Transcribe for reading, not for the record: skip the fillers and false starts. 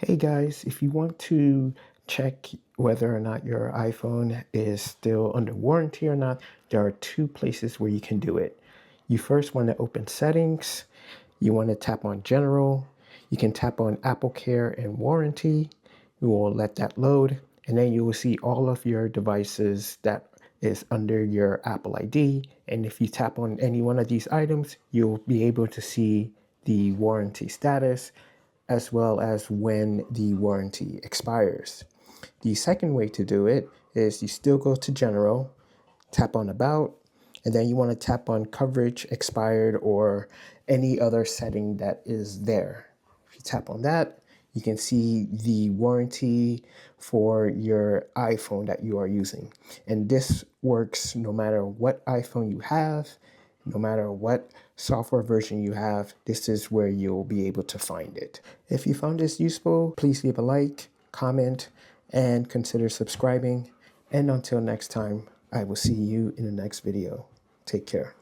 Hey guys, if you want to check whether or not your iPhone is still under warranty or not, there are two places where you can do it. You first want to open settings. You want to tap on general. You can tap on Apple Care and warranty. You will let that load, and then you will see all of your devices that is under your Apple ID. And if you tap on any one of these items, you'll be able to see the warranty status as well as when the warranty expires. The second way to do it is you still go to general, tap on about, and then you want to tap on coverage expired or any other setting that is there. If you tap on that, you can see the warranty for your iPhone that you are using. And this works no matter what iPhone you have, no matter what software version you have. This is where you'll be able to find it. If you found this useful, please leave a like, comment, and consider subscribing. And until next time, I will see you in the next video. Take care.